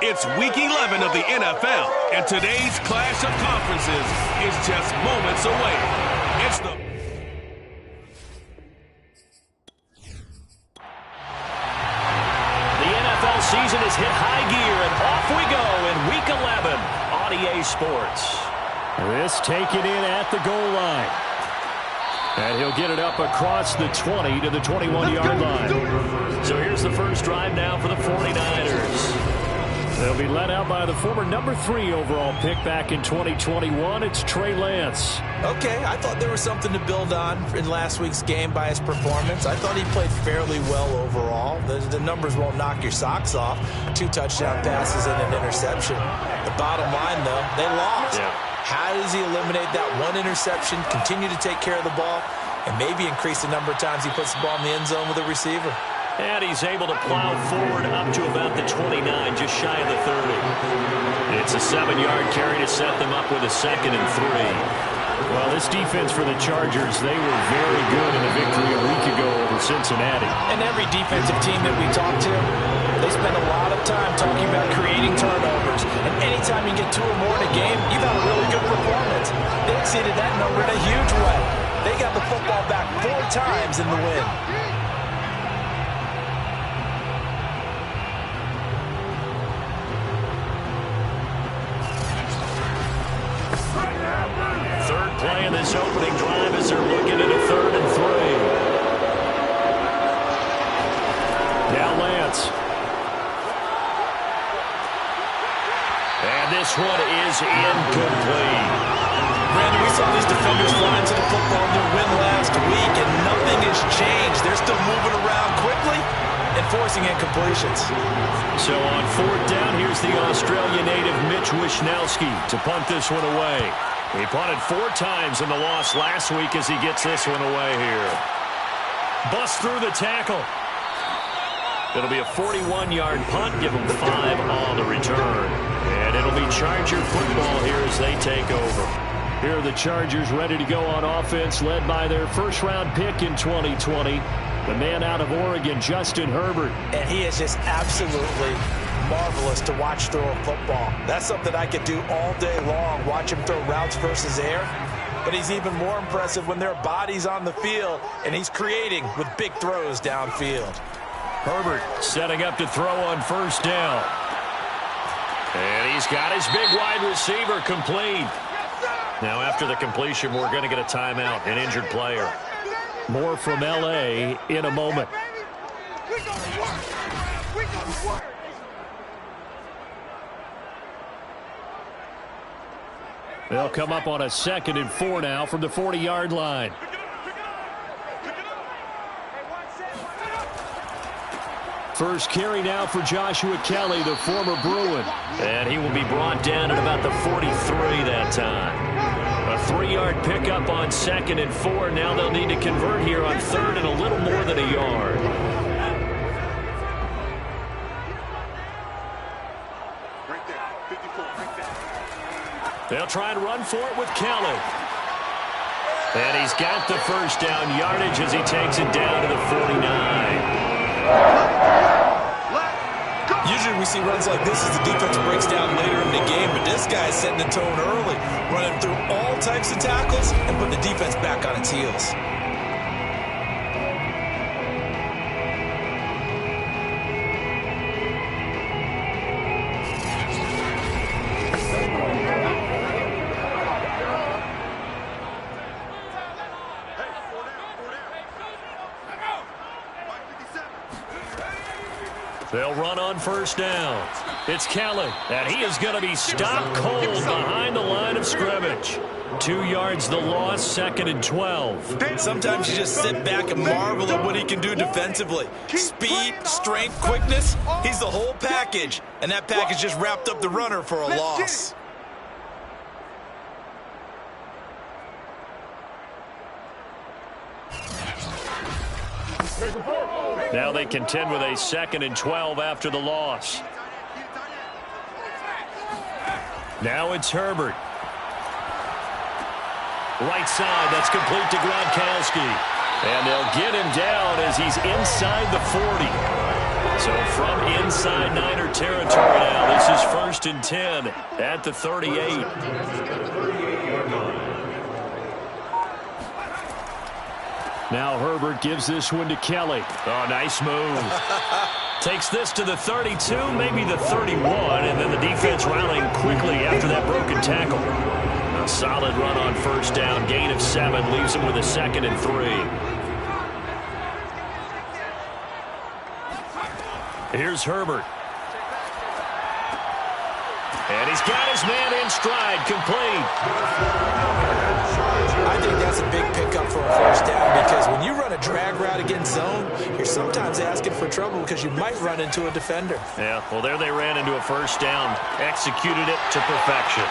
It's Week 11 of the NFL, and today's clash of conferences is just moments away. It's the NFL season has hit high gear, and off we go in Week 11 on EA Sports. This taken in at the goal line. And he'll get it up across the 20 to the 21-yard line. So here's the first drive now for the 49ers. They'll be led out by the former number 3 overall pick back in 2021. It's Trey Lance. Okay, I thought there was something to build on in last week's game by his performance. I thought he played fairly well overall. The numbers won't knock your socks off. 2 touchdown passes and an interception. The bottom line, though, they lost. Yeah. How does he eliminate that one interception, continue to take care of the ball, and maybe increase the number of times he puts the ball in the end zone with a receiver? And he's able to plow forward up to about the 29, just shy of the 30. It's a 7-yard carry to set them up with a 2nd and 3. Well, this defense for the Chargers, they were very good in the victory a week ago over Cincinnati. And every defensive team that we talk to, they spend a lot of time talking about creating turnovers. And anytime you get 2 or more in a game, you've had a really good performance. They exceeded that number in a huge way. They got the football back 4 times in the win. Third play in this opening drive as they're looking at a 3rd and 3. Now Lance. And this one is incomplete. Brandon, we saw these defenders flying to the football in their win last week, and nothing has changed. They're still moving around quickly and forcing incompletions. So on 4th down, here's the Australian native Mitch Wishnowsky to punt this one away. He punted 4 times in the loss last week as he gets this one away here. Bust through the tackle. It'll be a 41-yard punt. Give them 5 on the return. And it'll be Charger football here as they take over. Here are the Chargers ready to go on offense, led by their first-round pick in 2020, the man out of Oregon, Justin Herbert. And he is just absolutely marvelous to watch throw a football. That's something I could do all day long, watch him throw routes versus air. But he's even more impressive when there are bodies on the field, and he's creating with big throws downfield. Herbert setting up to throw on 1st down. And he's got his big wide receiver complete. Now after the completion, we're going to get a timeout, an injured player. More from L.A. in a moment. They'll come up on a 2nd and 4 now from the 40-yard line. First carry now for Joshua Kelly, the former Bruin. And he will be brought down at about the 43 that time. A 3-yard pickup on 2nd and 4. Now they'll need to convert here on 3rd and a little more than a yard. They'll try and run for it with Kelly. And he's got the first down yardage as he takes it down to the 49. Usually we see runs like this as the defense breaks down later in the game, but this guy's setting the tone early, running through all types of tackles and putting the defense back on its heels. They'll run on 1st down. It's Kelly, and he is going to be stopped cold behind the line of scrimmage. 2 yards the loss, 2nd and 12. Sometimes you just sit back and marvel at what he can do defensively. Speed, strength, quickness, he's the whole package. And that package just wrapped up the runner for a loss. Now they contend with a 2nd and 12 after the loss. Now it's Herbert. Right side, that's complete to Gronkowski. And they'll get him down as he's inside the 40. So from inside Niner territory now, this is 1st and 10 at the 38. Now Herbert gives this one to Kelly. Oh, nice move. Takes this to the 32, maybe the 31, and then the defense rallying quickly after that broken tackle. A solid run on 1st down, gain of 7, leaves him with a 2nd and 3. Here's Herbert. And he's got his man in stride, complete. I think that's a big pickup for a 1st down because when you run a drag route against zone, you're sometimes asking for trouble because you might run into a defender. Yeah, well, there they ran into a 1st down. Executed it to perfection.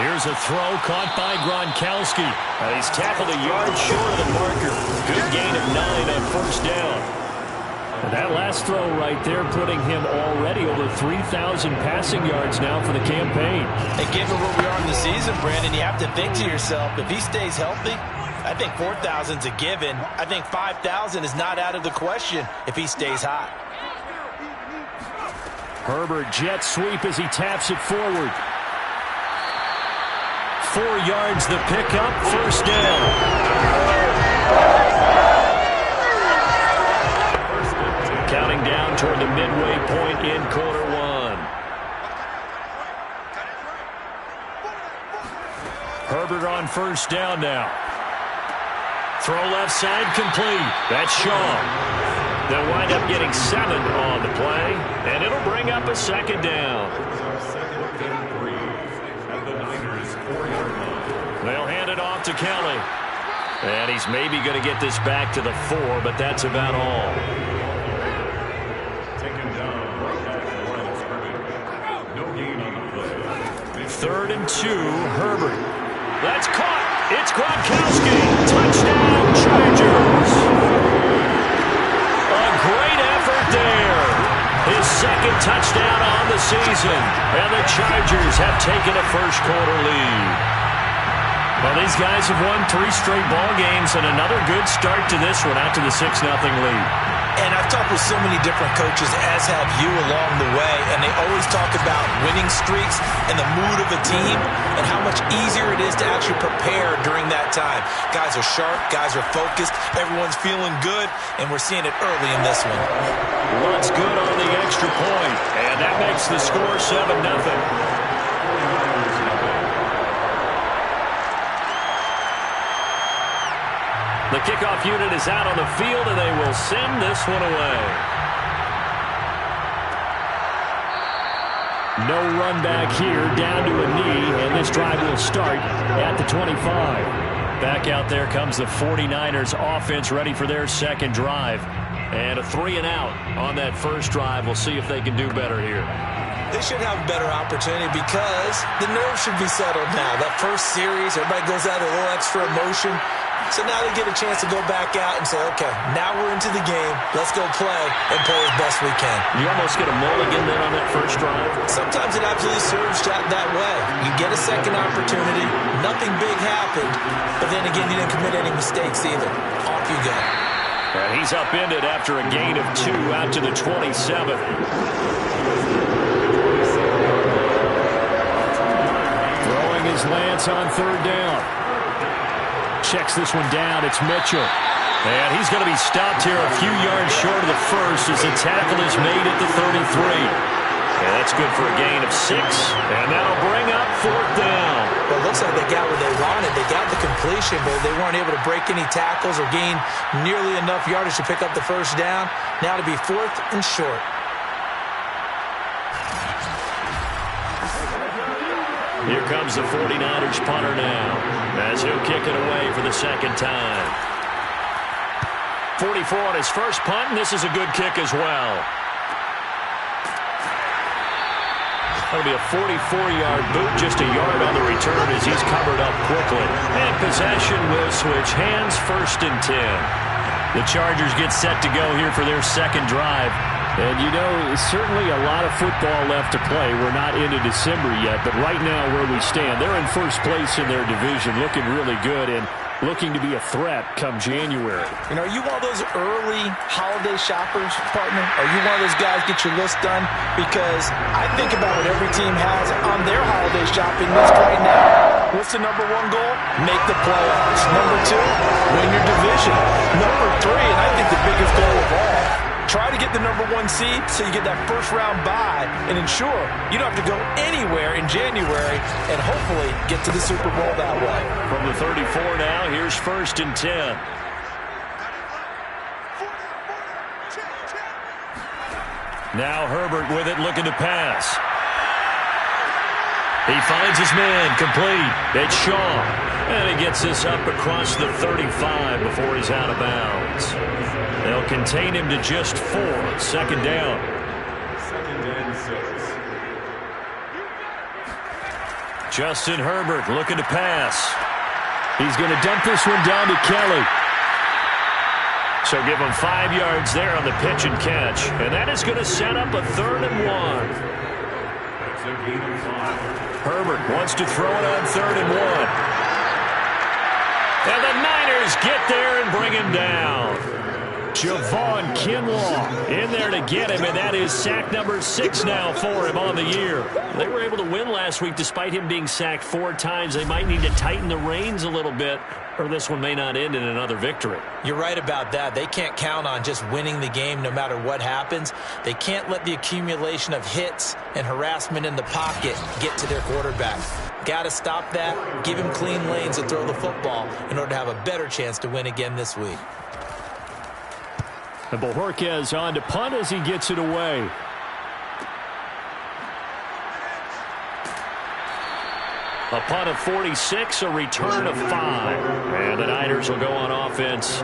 Here's a throw caught by Gronkowski. He's tackled a yard short of the marker. Good gain of 9 on 1st down. And that last throw right there putting him already over 3,000 passing yards now for the campaign. And given where we are in the season, Brandon, you have to think to yourself, if he stays healthy, I think 4,000 is a given. I think 5,000 is not out of the question if he stays hot. Herbert jet sweep as he taps it forward. 4 yards the pickup, 1st down. Counting down toward the midway point in quarter 1. Herbert on 1st down now. Throw left side complete. That's Shaw. They'll wind up getting 7 on the play, and it'll bring up a 2nd down. They'll hand it off to Kelly. And he's maybe going to get this back to the 4, but that's about all. 3rd and 2, Herbert. That's caught. It's Gronkowski. Touchdown, Chargers. A great effort there. His 2nd touchdown on the season. And the Chargers have taken a first-quarter lead. Well, these guys have won 3 straight ball games and another good start to this one out to the 6-0 lead. And I've talked with so many different coaches, as have you along the way, and they always talk about winning streaks and the mood of a team and how much easier it is to actually prepare during that time. Guys are sharp, guys are focused, everyone's feeling good, and we're seeing it early in this one. Looks good on the extra point, and that makes the score 7-0. The kickoff unit is out on the field, and they will send this one away. No run back here, down to a knee, and this drive will start at the 25. Back out there comes the 49ers offense ready for their 2nd drive. And a 3-and-out on that 1st drive. We'll see if they can do better here. They should have a better opportunity because the nerves should be settled now. That first series, everybody goes out with a little extra emotion. So now they get a chance to go back out and say, okay, now we're into the game. Let's go play and play as best we can. You almost get a mulligan then on that 1st drive. Sometimes it absolutely serves that way. You get a 2nd opportunity. Nothing big happened. But then again, you didn't commit any mistakes either. Off you go. And he's upended after a gain of 2 out to the 27. Throwing his Lance on 3rd down. Checks this one down. It's Mitchell. And he's going to be stopped here a few yards short of the 1st as the tackle is made at the 33. And that's good for a gain of 6. And that'll bring up 4th down. Well, it looks like they got what they wanted. They got the completion, but they weren't able to break any tackles or gain nearly enough yardage to pick up the 1st down. Now to be 4th and short. Here comes the 49ers punter now as he'll kick it away for the 2nd time. 44 on his first punt, and this is a good kick as well. That'll be a 44-yard boot, just a yard on the return as he's covered up quickly. And possession will switch hands, 1st and 10. The Chargers get set to go here for their 2nd drive. And, you know, certainly a lot of football left to play. We're not into December yet, but right now where we stand, they're in first place in their division, looking really good and looking to be a threat come January. You know, are you one of those early holiday shoppers, partner? Are you one of those guys get your list done? Because I think about what every team has on their holiday shopping list right now. What's the number one goal? Make the playoffs. Number two, win your division. Number three, and I think the biggest goal of all, try to get the number one seed so you get that first round bye and ensure you don't have to go anywhere in January and hopefully get to the Super Bowl that way. From the 34 now, here's 1st and 10. Now Herbert with it, looking to pass. He finds his man, complete. It's Shaw. And he gets this up across the 35 before he's out of bounds. They'll contain him to just 4. 2nd down. 2nd and 6. Justin Herbert looking to pass. He's going to dump this one down to Kelly. So give him 5 yards there on the pitch and catch. And that is going to set up a 3rd and 1. That's a gain of 5. Herbert wants to throw it on 3rd and 1. And the Niners get there and bring him down. Javon Kinlaw in there to get him, and that is sack number 6 now for him on the year. They were able to win last week despite him being sacked 4 times. They might need to tighten the reins a little bit, or this one may not end in another victory. You're right about that. They can't count on just winning the game no matter what happens. They can't let the accumulation of hits and harassment in the pocket get to their quarterback. Got to stop that, give him clean lanes to throw the football in order to have a better chance to win again this week. And Bojorquez on to punt as he gets it away. A punt of 46, a return of 5. And the Niners will go on offense.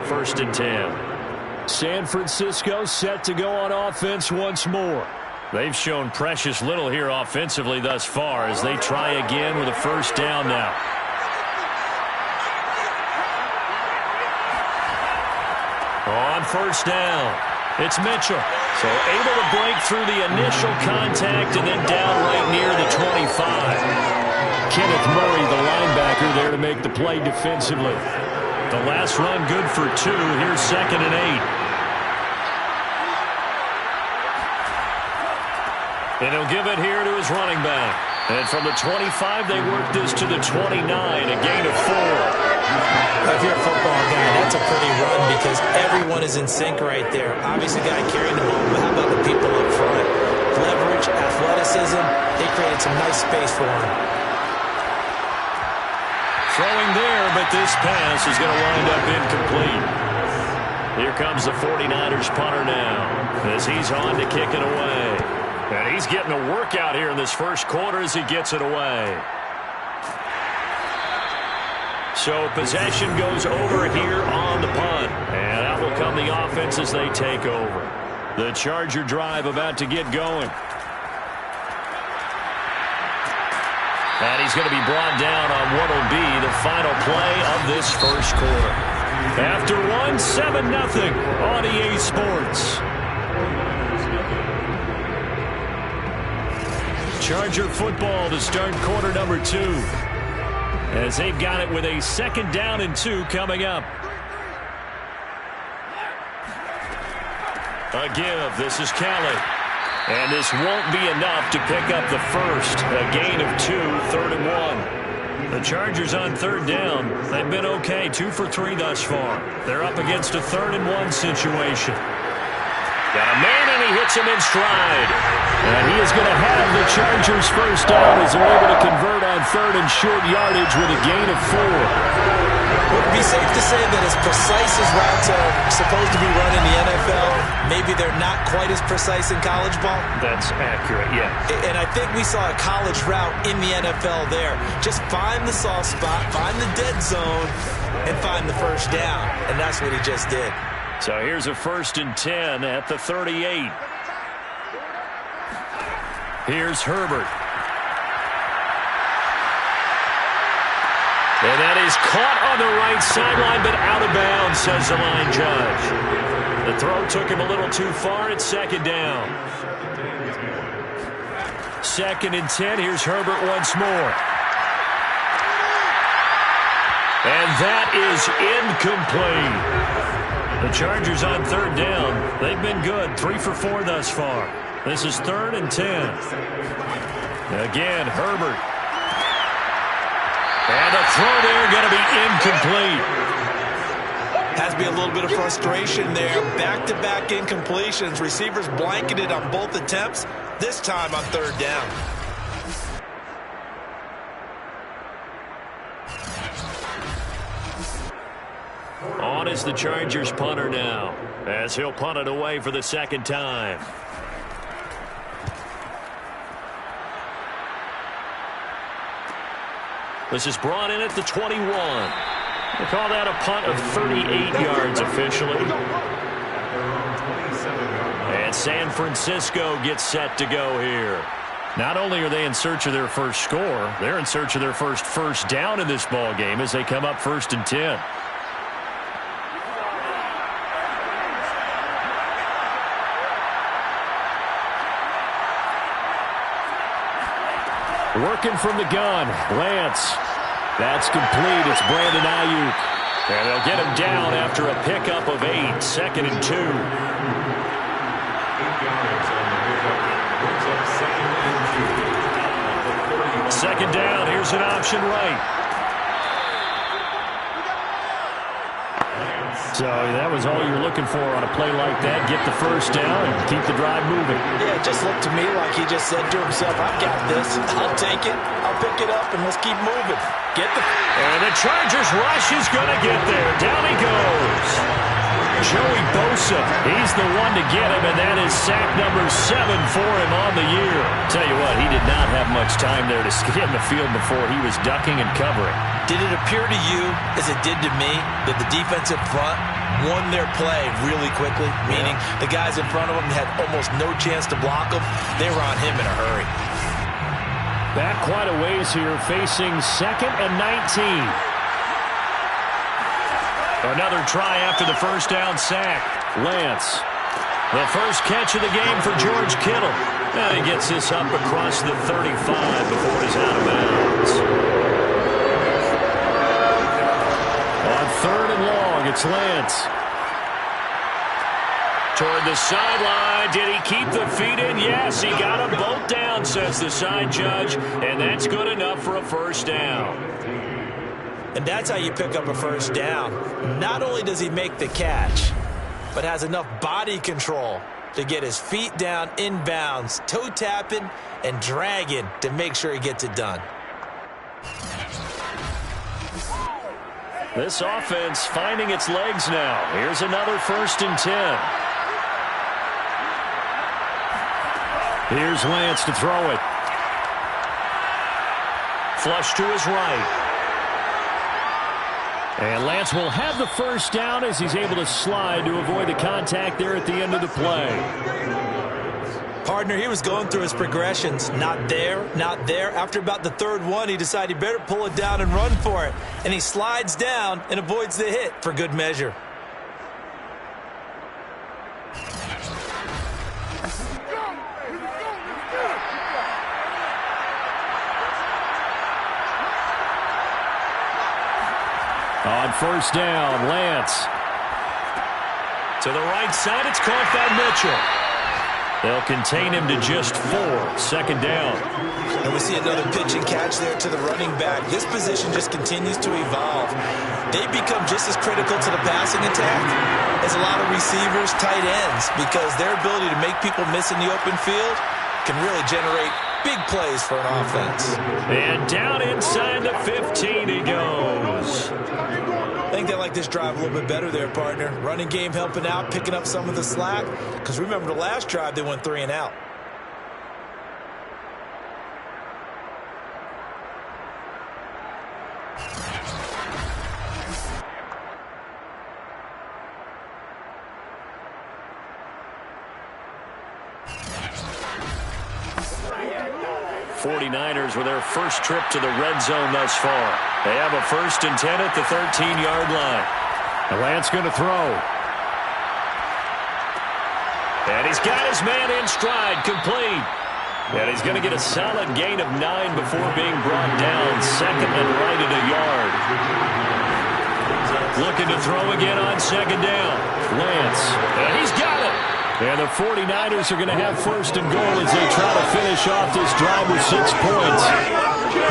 1st and 10. San Francisco set to go on offense once more. They've shown precious little here offensively thus far as they try again with a 1st down now. On 1st down, it's Mitchell. So able to break through the initial contact and then down right near the 25. Kenneth Murray, the linebacker, there to make the play defensively. The last run good for 2. Here's 2nd and 8. And he'll give it here to his running back. And from the 25, they work this to the 29, a gain of 4. If you're a football guy, that's a pretty run because everyone is in sync right there. Obviously, the guy carrying the ball, but how about the people up front? Leverage, athleticism, they created some nice space for him. Throwing there, but this pass is going to wind up incomplete. Here comes the 49ers punter now as he's on to kick it away. And he's getting a workout here in this first quarter as he gets it away. So possession goes over here on the punt. And out will come the offense as they take over. The Charger drive about to get going. And he's going to be brought down on what will be the final play of this first quarter. After 7-0 on EA Sports. Charger football to start quarter number 2. As they've got it with a 2nd down and 2 coming up. A give. This is Kelly. And this won't be enough to pick up the first. A gain of 2, 3rd and 1. The Chargers on 3rd down. They've been okay, 2 for 3 thus far. They're up against a 3rd and 1 situation. Got a man, and he hits him in stride. And he is going to have the Chargers first down as they're able to convert on 3rd and short yardage with a gain of 4. Would it be safe to say that as precise as routes are supposed to be run in the NFL, maybe they're not quite as precise in college ball? That's accurate, yeah. And I think we saw a college route in the NFL there. Just find the soft spot, find the dead zone, and find the first down. And that's what he just did. So here's a 1st and 10 at the 38. Here's Herbert. And that is caught on the right sideline, but out of bounds, says the line judge. The Throw took him a little too far. It's second down. 2nd and 10. Here's Herbert once more. And that is incomplete. The Chargers on 3rd down. They've been good. 3 for 4 thus far. This is 3rd and 10. Again, Herbert. And the throw there going to be incomplete. Has to be a little bit of frustration there. Back-to-back incompletions. Receivers blanketed on both attempts. This time on 3rd down. On is the Chargers punter now, as he'll punt it away for the 2nd time. This is brought in at the 21. They call that a punt of 38 yards officially. And San Francisco gets set to go here. Not only are they in search of their first score, they're in search of their first down in this ball game as they come up 1st and 10. Working from the gun, Lance. That's complete. It's Brandon Ayuk. And they'll get him down after a pickup of 8. 2nd and 2. Second down. Here's an option right. So that was all you're looking for on a play like that. Get the first down and keep the drive moving. Yeah, it just looked to me like he just said to himself, I've got this. I'll take it. I'll pick it up, and let's keep moving. And the Chargers rush is going to get there. Down he goes. Joey Bosa, he's the one to get him, and that is sack number 7 for him on the year. Tell you what, he did not have much time there to get in the field before he was ducking and covering. Did it appear to you, as it did to me, that the defensive front won their play really quickly? Meaning the guys in front of him had almost no chance to block him. They were on him in a hurry. Back quite a ways here, facing 2nd and 19. Another try after the first down sack. Lance. The first catch of the game for George Kittle. And he gets this up across the 35 before he's out of bounds. On 3rd and long, it's Lance. Toward the sideline. Did he keep the feet in? Yes, he got them both down, says the side judge. And that's good enough for a first down. And that's how you pick up a first down. Not only does he make the catch, but has enough body control to get his feet down inbounds, toe tapping and dragging to make sure he gets it done. This offense finding its legs now. Here's another 1st and 10. Here's Lance to throw it. Flush to his right. And Lance will have the first down as he's able to slide to avoid the contact there at the end of the play. Partner, he was going through his progressions. Not there, not there. After about the 3rd one, he decided he better pull it down and run for it. And he slides down and avoids the hit for good measure. On 1st down, Lance. To the right side, it's caught by Mitchell. They'll contain him to just 4. 2nd down. And we see another pitch and catch there to the running back. This position just continues to evolve. They become just as critical to the passing attack as a lot of receivers, tight ends, because their ability to make people miss in the open field can really generate big plays for an offense. And down inside the 15 he goes. I think they like this drive a little bit better there, partner. Running game helping out, picking up some of the slack. Because remember the last drive, they went 3 and out. '49ers with their first trip to the red zone thus far. They have a 1st and 10 at the 13-yard line. And Lance going to throw. And he's got his man in stride, complete. And he's going to get a solid gain of 9 before being brought down. Second and right at a yard. Looking to throw again on second down. Lance. And he's got it. And the 49ers are going to have first and goal as they try to finish off this drive with 6 points.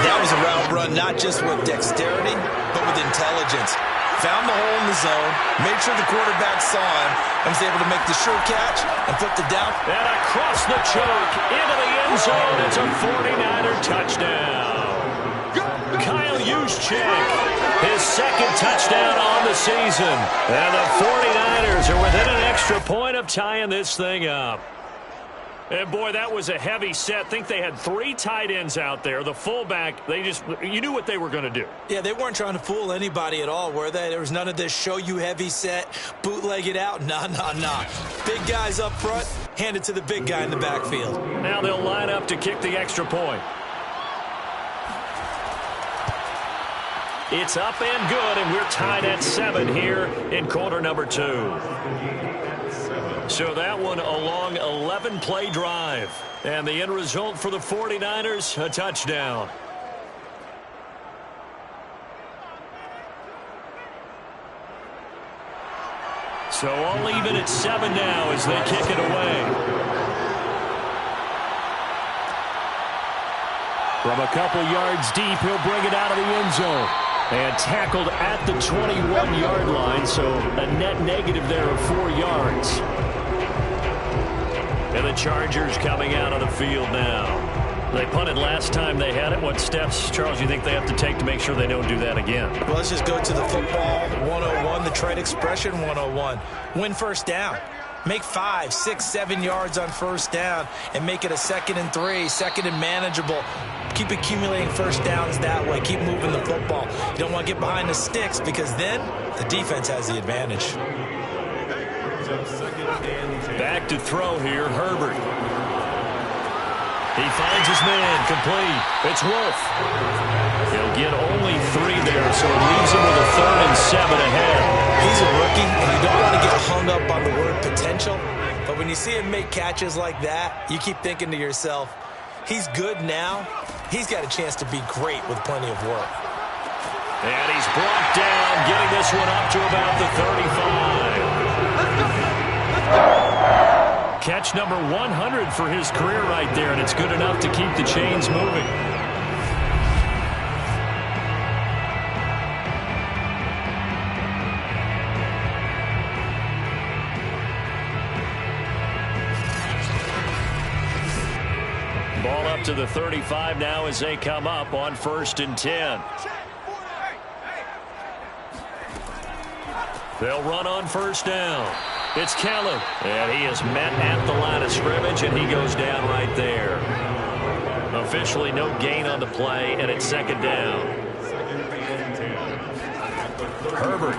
That was a route run, not just with dexterity, but with intelligence. Found the hole in the zone, made sure the quarterback saw him, and was able to make the sure catch and flipped it down. And across the choke, into the end zone. It's a 49er touchdown. Kyle Juszczyk, his second touchdown on the season. And the 49ers are within an extra point of tying this thing up. And, boy, that was a heavy set. Think they had 3 tight ends out there. The fullback, you knew what they were going to do. Yeah, they weren't trying to fool anybody at all, were they? There was none of this show you heavy set, bootleg it out. Nah. Big guys up front, hand it to the big guy in the backfield. Now they'll line up to kick the extra point. It's up and good, and we're tied at 7 here in quarter number 2. So that one a long 11-play drive. And the end result for the 49ers, a touchdown. So all even at 7 now as they kick it away. From a couple yards deep, he'll bring it out of the end zone. And tackled at the 21-yard line, so a net negative there of 4 yards. And the Chargers coming out of the field now. They punted last time they had it. What steps, Charles, you think they have to take to make sure they don't do that again? Well, let's just go to the football 101, the trade expression 101. Win first down. Make 5, 6, 7 yards on first down and make it a 2nd and 3, 2nd and manageable. Keep accumulating first downs that way. Keep moving the football. You don't want to get behind the sticks because then the defense has the advantage. Back to throw here, Herbert. He finds his man, complete. It's Wolf. He'll get only 3 there, so it leaves him with a 3rd and 7 ahead. He's a rookie, and you don't want to get hung up on the word potential. But when you see him make catches like that, you keep thinking to yourself, he's good now. He's got a chance to be great with plenty of work. And he's brought down, getting this one up to about the 35. Catch number 100 for his career right there, and it's good enough to keep the chains moving. Ball up to the 35 now as they come up on 1st and 10. They'll run on first down. It's Kelly, and he is met at the line of scrimmage, and he goes down right there. Officially no gain on the play, and it's 2nd down. Herbert.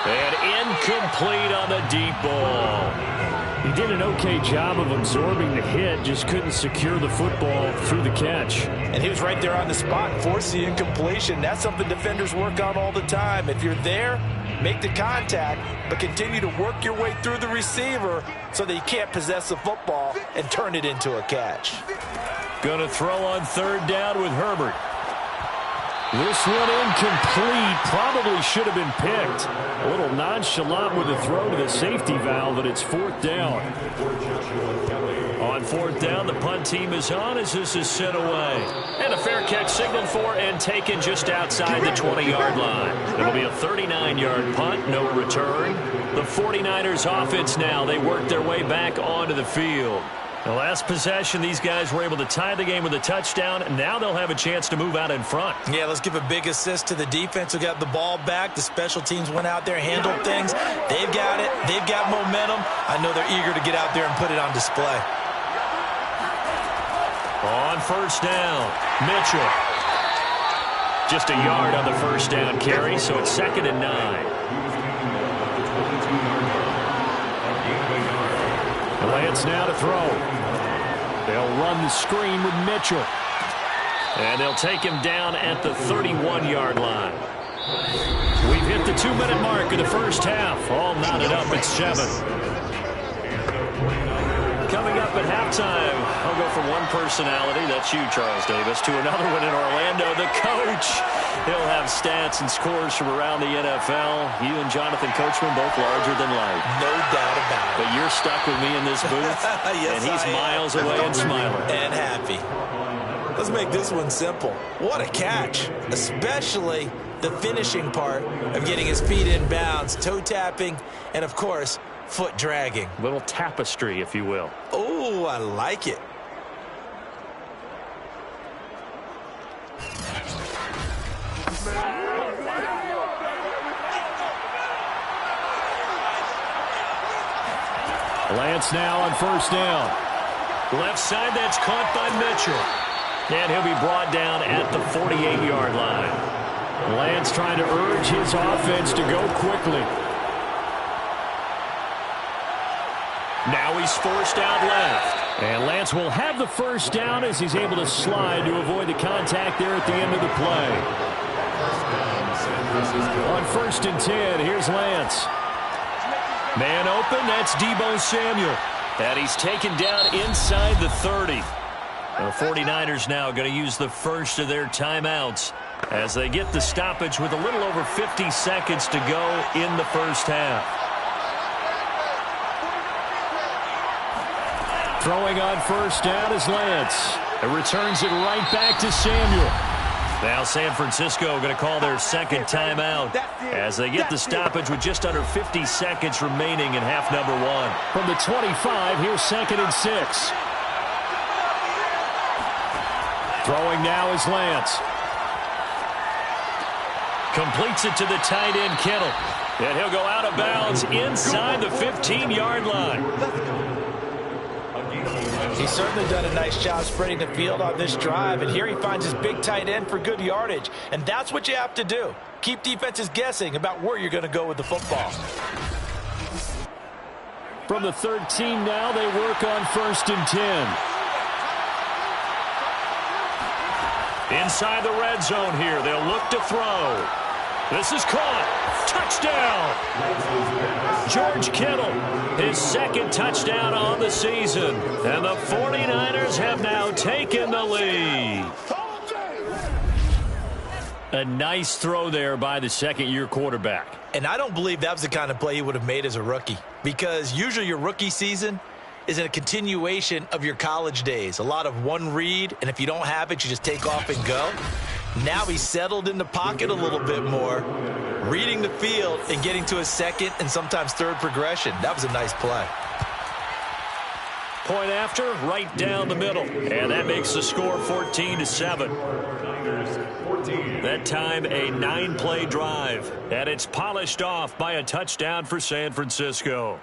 And incomplete on the deep ball. He did an okay job of absorbing the hit, just couldn't secure the football through the catch. And he was right there on the spot, forced the incompletion. That's something defenders work on all the time. If you're there, make the contact, but continue to work your way through the receiver so that you can't possess the football and turn it into a catch. Going to throw on 3rd down with Herbert. This one incomplete. Probably should have been picked. A little nonchalant with the throw to the safety valve, but it's 4th down. On 4th down, the punt team is on as this is sent away. And a fair catch signaled for and taken just outside the 20-yard line. It'll be a 39-yard punt, no return. The 49ers offense now, they work their way back onto the field. The last possession, these guys were able to tie the game with a touchdown, and now they'll have a chance to move out in front. Yeah, let's give a big assist to the defense who got the ball back. The special teams went out there, handled things. They've got it. They've got momentum. I know they're eager to get out there and put it on display. On first down, Mitchell. Just a yard on the first down carry, so it's 2nd and 9. Lance now to throw. They'll run the screen with Mitchell. And they'll take him down at the 31-yard line. We've hit the 2-minute mark of the first half. All knotted up at 7. Coming up at halftime, I'll go from one personality, that's you, Charles Davis, to another one in Orlando, the coach. He'll have stats and scores from around the NFL. You and Jonathan Coachman both larger than life. No doubt about it. But you're stuck with me in this booth, yes, and he's miles away and smiling. And happy. Let's make this one simple. What a catch, especially the finishing part of getting his feet in bounds, toe tapping, and, of course, foot dragging. Little tapestry, if you will. Oh, I like it. Lance now on first down. Left side, that's caught by Mitchell. And he'll be brought down at the 48-yard line. Lance trying to urge his offense to go quickly. Now he's forced out left. And Lance will have the first down as he's able to slide to avoid the contact there at the end of the play. On 1st and 10, here's Lance. Man open, that's Deebo Samuel. And he's taken down inside the 30. The 49ers now going to use the first of their timeouts as they get the stoppage with a little over 50 seconds to go in the first half. Throwing on first down is Lance. It returns it right back to Samuel. Now San Francisco going to call their second timeout as they get the stoppage with just under 50 seconds remaining in half number 1. From the 25, here's 2nd and 6. Throwing now is Lance. Completes it to the tight end, Kittle. And he'll go out of bounds inside the 15-yard line. He's certainly done a nice job spreading the field on this drive, and here he finds his big tight end for good yardage. And that's what you have to do. Keep defenses guessing about where you're going to go with the football. From the 13 now, they work on 1st and 10. Inside the red zone here, they'll look to throw. This is caught. Touchdown! George Kittle, his second touchdown on the season. And the 49ers have now taken the lead. A nice throw there by the second-year quarterback. And I don't believe that was the kind of play he would have made as a rookie, because usually your rookie season is a continuation of your college days. A lot of one read, and if you don't have it, you just take off and go. Now he's settled in the pocket a little bit more, reading the field and getting to his second and sometimes third progression. That was a nice play. Point after, right down the middle. And that makes the score 14-7. That time a 9-play drive. And it's polished off by a touchdown for San Francisco.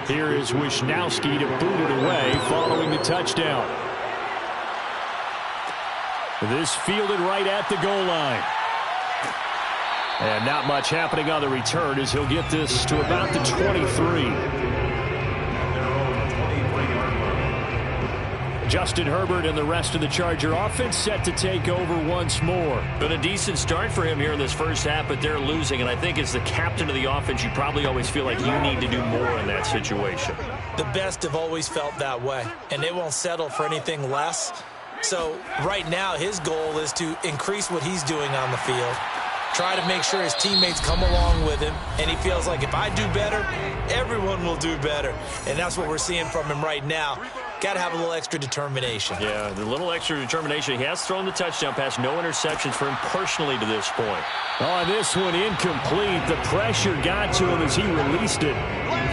Here is Wisnowski to boot it away following the touchdown. This fielded right at the goal line. And not much happening on the return as he'll get this to about the 23. Justin Herbert and the rest of the Charger offense set to take over once more. Been a decent start for him here in this first half, but they're losing. And I think as the captain of the offense, you probably always feel like you need to do more in that situation. The best have always felt that way, and they won't settle for anything less. So right now his goal is to increase what he's doing on the field, try to make sure his teammates come along with him, and he feels like if I do better, everyone will do better. And that's what we're seeing from him right now. Got to have a little extra determination. Yeah, the little extra determination. He has thrown the touchdown pass, no interceptions for him personally to this point. On this one, incomplete. The pressure got to him as he released it.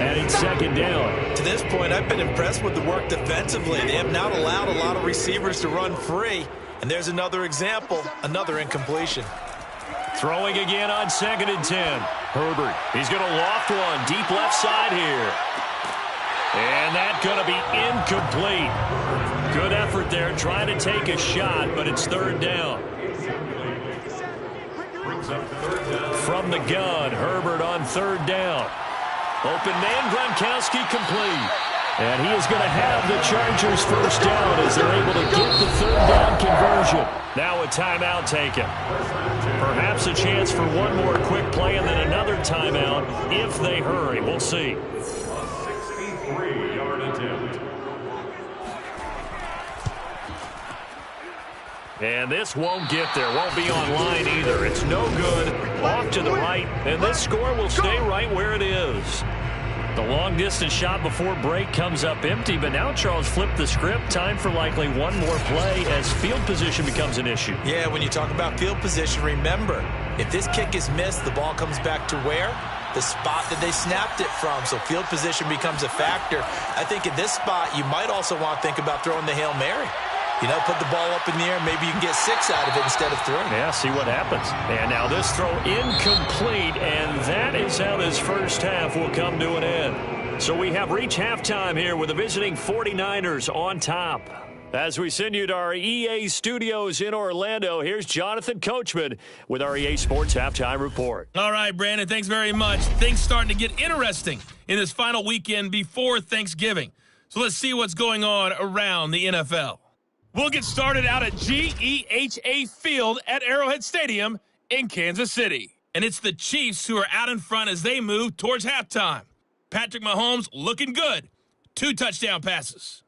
And it's second down. To this point, I've been impressed with the work defensively. They have not allowed a lot of receivers to run free. And there's another example, another incompletion. Throwing again on 2nd and 10. Herbert, he's going to loft one deep left side here. And that's going to be incomplete. Good effort there, trying to take a shot, but it's third down. From the gun, Herbert on third down. Open man, Gronkowski complete. And he is going to have the Chargers first down as they're able to get the third down conversion. Now a timeout taken. Perhaps a chance for one more quick play and then another timeout if they hurry. We'll see. 63-yard attempt. And this won't get there. Won't be online either. It's no good. Off to the right. And this score will stay right where it is. The long-distance shot before break comes up empty, but now Charles flipped the script. Time for likely one more play as field position becomes an issue. Yeah, when you talk about field position, remember, if this kick is missed, the ball comes back to where? The spot that they snapped it from. So field position becomes a factor. I think in this spot, you might also want to think about throwing the Hail Mary. You know, put the ball up in the air. Maybe you can get 6 out of it instead of 3. Yeah, see what happens. And now this throw incomplete, and that is how this first half will come to an end. So we have reached halftime here with the visiting 49ers on top. As we send you to our EA studios in Orlando, here's Jonathan Coachman with our EA Sports Halftime Report. All right, Brandon, thanks very much. Things starting to get interesting in this final weekend before Thanksgiving. So let's see what's going on around the NFL. We'll get started out at GEHA Field at Arrowhead Stadium in Kansas City. And it's the Chiefs who are out in front as they move towards halftime. Patrick Mahomes looking good. 2 touchdown passes.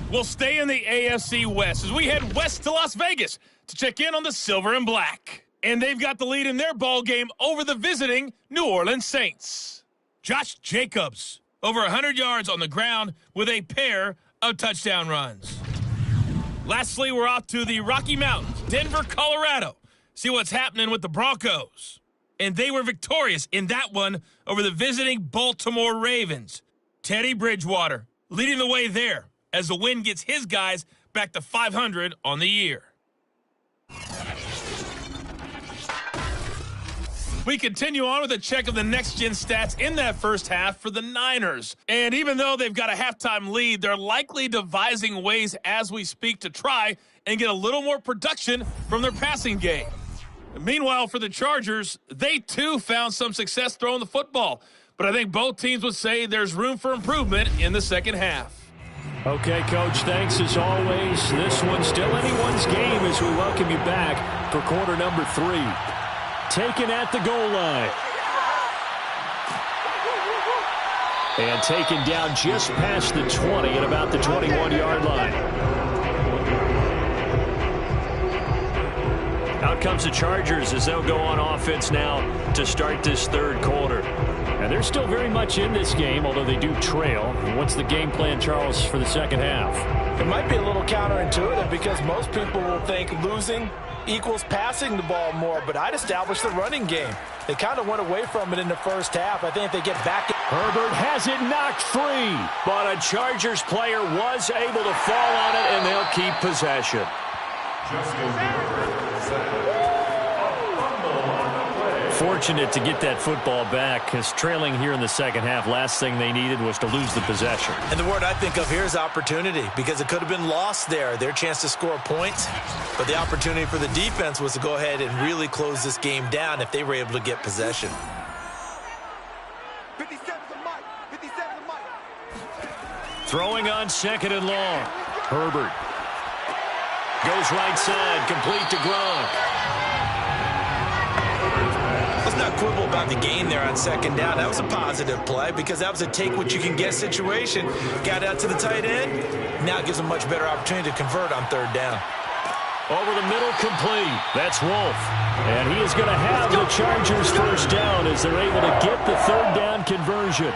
We'll stay in the AFC West as we head west to Las Vegas to check in on the Silver and Black. And they've got the lead in their ball game over the visiting New Orleans Saints. Josh Jacobs, over 100 yards on the ground with a pair of touchdown runs. Lastly, we're off to the Rocky Mountains, Denver, Colorado. See what's happening with the Broncos. And they were victorious in that one over the visiting Baltimore Ravens. Teddy Bridgewater leading the way there as the win gets his guys back to 500 on the year. We continue on with a check of the next-gen stats in that first half for the Niners. And even though they've got a halftime lead, they're likely devising ways as we speak to try and get a little more production from their passing game. Meanwhile, for the Chargers, they too found some success throwing the football. But I think both teams would say there's room for improvement in the second half. Okay, Coach, thanks as always. This one's still anyone's game as we welcome you back for quarter number 3. Taken at the goal line. And taken down just past the 20 at about the 21-yard line. Out comes the Chargers as they'll go on offense now to start this third quarter. And they're still very much in this game, although they do trail. And what's the game plan, Charles, for the second half? It might be a little counterintuitive because most people will think losing equals passing the ball more, but I'd establish the running game. They kind of went away from it in the first half. I think they get back. Herbert has it knocked free. But a Chargers player was able to fall on it, and they'll keep possession. Fortunate to get that football back, because trailing here in the second half, last thing they needed was to lose the possession. And the word I think of here is opportunity, because it could have been lost there, their chance to score points. But the opportunity for the defense was to go ahead and really close this game down if they were able to get possession. 57's a mic. 57's a mic. Throwing on second and long. Herbert goes right side, complete to Gronk. Let's not quibble about the gain there on second down. That was a positive play because that was a take-what-you-can-get situation. Got out to the tight end. Now it gives them a much better opportunity to convert on third down. Over the middle, complete. That's Wolf. And he is going to have the Chargers first down as they're able to get the third down conversion.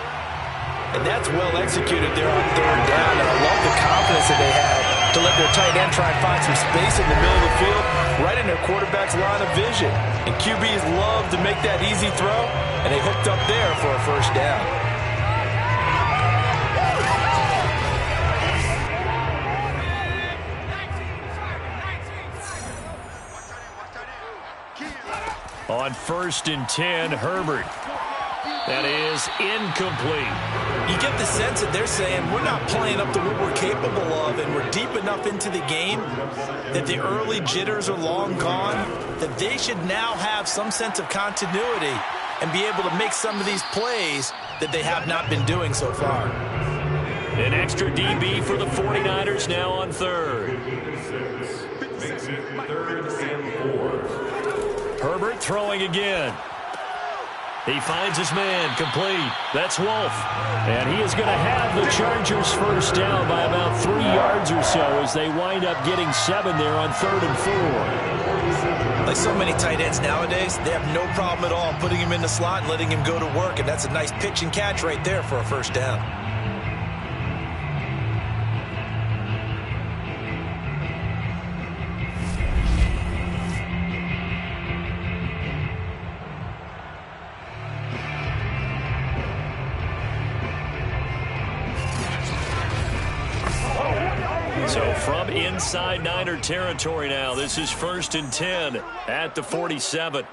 And that's well executed there on third down. And I love the confidence that they had to let their tight end try and find some space in the middle of the field, right in their quarterback's line of vision. And QBs love to make that easy throw, and they hooked up there for a first down. On 1st and 10, Herbert. That is incomplete. You get the sense that they're saying we're not playing up to what we're capable of, and we're deep enough into the game that the early jitters are long gone, that they should now have some sense of continuity and be able to make some of these plays that they have not been doing so far. An extra DB for the 49ers now on third. Makes it 3rd and 4. Herbert throwing again. He finds his man, complete. That's Wolf. And he is going to have the Chargers first down by about 3 yards or so as they wind up getting 7 there on 3rd and 4. Like so many tight ends nowadays, they have no problem at all putting him in the slot and letting him go to work, and that's a nice pitch and catch right there for a first down. So from inside Niner territory now, this is 1st and 10 at the 47.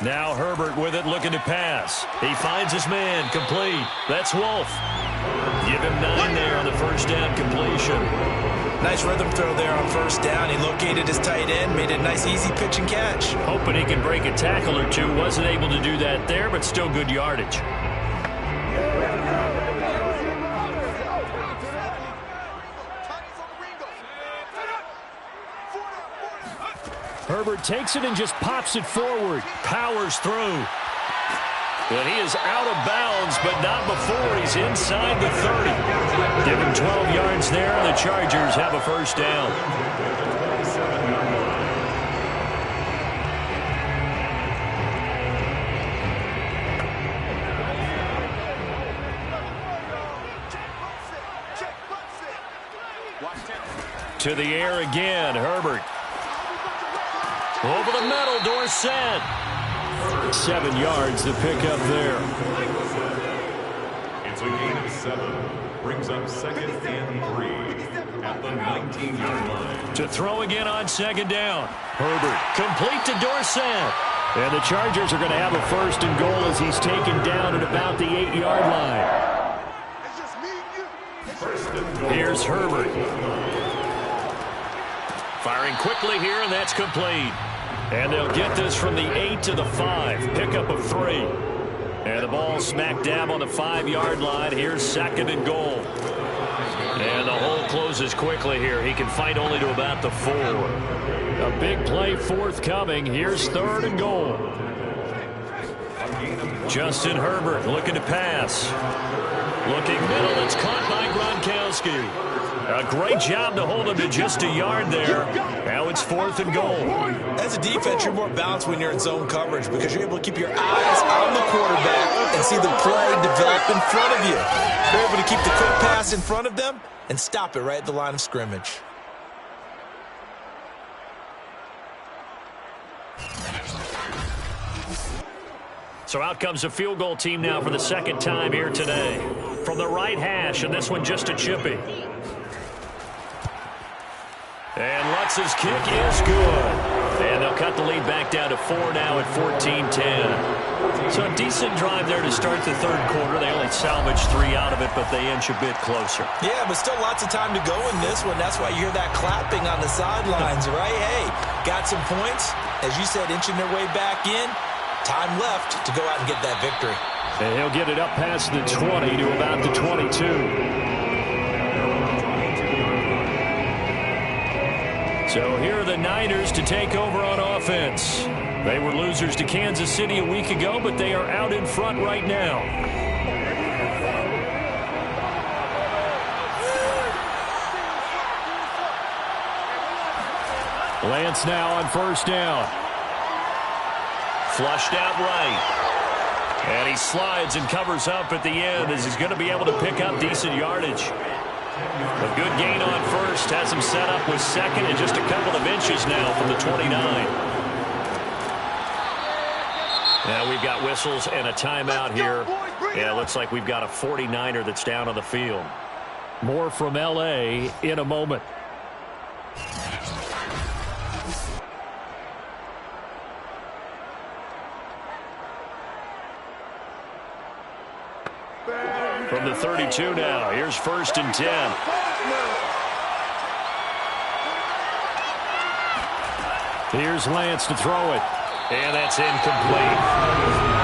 Now Herbert with it, looking to pass. He finds his man, complete. That's Wolf. Give him 9 there on the first down completion. Nice rhythm throw there on first down. He located his tight end, made it a nice easy pitch and catch. Hoping he can break a tackle or two. Wasn't able to do that there, but still good yardage. Herbert takes it and just pops it forward. Powers through. And he is out of bounds, but not before he's inside the 30. Give him 12 yards there, and the Chargers have a first down. To the air again, Herbert. Over the middle, Dorsett. 7 yards to pick up there. It's a gain of 7. Brings up 2nd and 3 at the 19-yard line. To throw again on 2nd down. Herbert complete to Dorsett. And the Chargers are going to have a 1st and goal as he's taken down at about the 8-yard line. Here's Herbert. Firing quickly here, and that's complete. And they'll get this from the 8 to the 5. Pickup of 3. And the ball smack dab on the 5-yard line. Here's 2nd and goal. And the hole closes quickly here. He can fight only to about the 4. A big play forthcoming. Here's 3rd and goal. Justin Herbert looking to pass. Looking middle. It's caught by Gronkowski. A great job to hold him to just a yard there. Now it's 4th and goal. As a defense, you're more balanced when you're in zone coverage because you're able to keep your eyes on the quarterback and see the play develop in front of you. You're able to keep the quick pass in front of them and stop it right at the line of scrimmage. So out comes a field goal team now for the 2nd time here today. From the right hash, and this one just a chippy. And Lutz's kick is good. And they'll cut the lead back down to 4 now at 14-10. So a decent drive there to start the 3rd quarter. They only salvaged 3 out of it, but they inch a bit closer. Yeah, but still lots of time to go in this one. That's why you hear that clapping on the sidelines, right? Hey, got some points. As you said, inching their way back in. Time left to go out and get that victory. And he'll get it up past the 20 to about the 22. So here are the Niners to take over on offense. They were losers to Kansas City a week ago, but they are out in front right now. Lance now on first down. Flushed out right. And he slides and covers up at the end as he's going to be able to pick up decent yardage. A good gain on first. Has him set up with 2nd and just a couple of inches now from the 29. Now we've got whistles and a timeout here. Yeah, it looks like we've got a 49er that's down on the field. More from L.A. in a moment. From the 32 now, here's 1st and 10. Here's Lance to throw it. And that's incomplete.